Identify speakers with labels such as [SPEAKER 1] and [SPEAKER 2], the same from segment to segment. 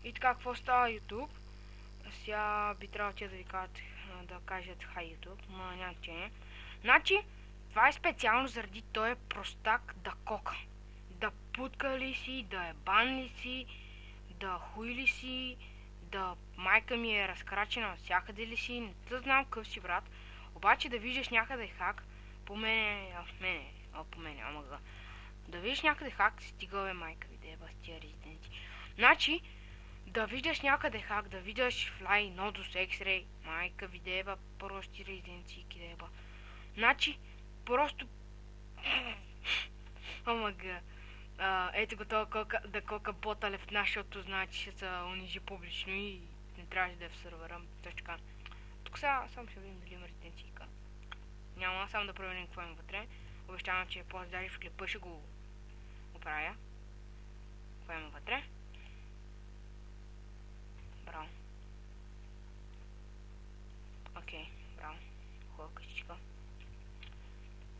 [SPEAKER 1] И така, какво става YouTube? Сега би трябвало те да ви кажат, да кажат хай YouTube, но няма значение. Значи, това е специално заради този простак да кока. Да путка ли си, да е бан ли си, да хуй ли си, да майка ми е разкрачена всякъде ли си, не да знам какъв си, брат. Обаче да виждаш някъде хак, по мене, ама да видиш някъде хак, стига бе майка ви, деба с тия резиденти. Значи, да виждаш някъде хак, да виждаш Fly, Nodus, X-Ray, майка ви деба, прости резиденцийки деба. Значи, просто... Омага. Ето го това да кока бота в нас, защото знае, че ще се унижи публично и не трябваше да е в сървъра. Точка. Тук сега само ще видим дали има резиденцийка. Няма, само да проверим какво има вътре. Обещавам, че после даже в клипа ще го оправя. Какво има вътре? Браво. Окей, браво. Хубава къщичка.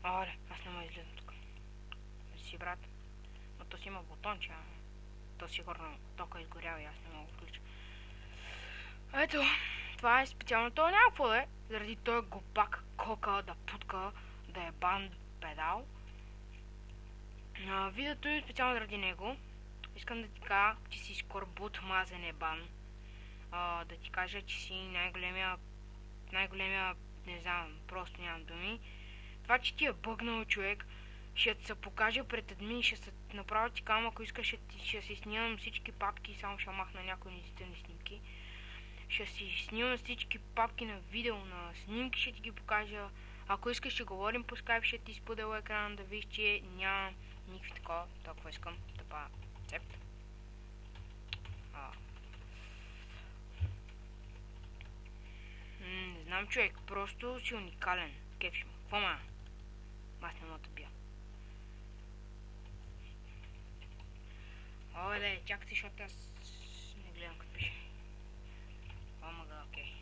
[SPEAKER 1] Оле, аз не мога излизам тук. Си, брат. Но то си има бутонче, то сигурно тока изгорява и аз не мога да включа. Ето, това е специално. То няма какво да е. Заради този глупак кока, да путка, да е бан педал. Видеото е специално заради него. Искам да ти кажа, че си скорбут мазен е бан. Да ти кажа, че си най-големия, не знам, просто нямам думи. Това, че ти е бъгнал човек, ще се покаже пред админ, ще се направя ти кам, ако искаш, ще си снимам всички папки, само ще махна някои унизителни снимки. Ще си снимам всички папки на видео, на снимки, ще ти ги покажа. Ако искаш, ще говорим по скайп, ще ти споделя екрана, да видиш, че няма никакви такова. Толкова искам да па цепт. Не знам, човек, просто си уникален. Кефиш му. Какво ма? Аз не мога да бия. Оле, чакайте, защото аз не гледам като пише. Омага, окей.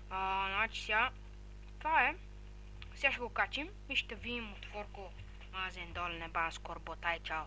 [SPEAKER 1] Значи сега, това е. Сега ще го качим и ще видим отворко мазен долу, не бан скоро, ботай, чао.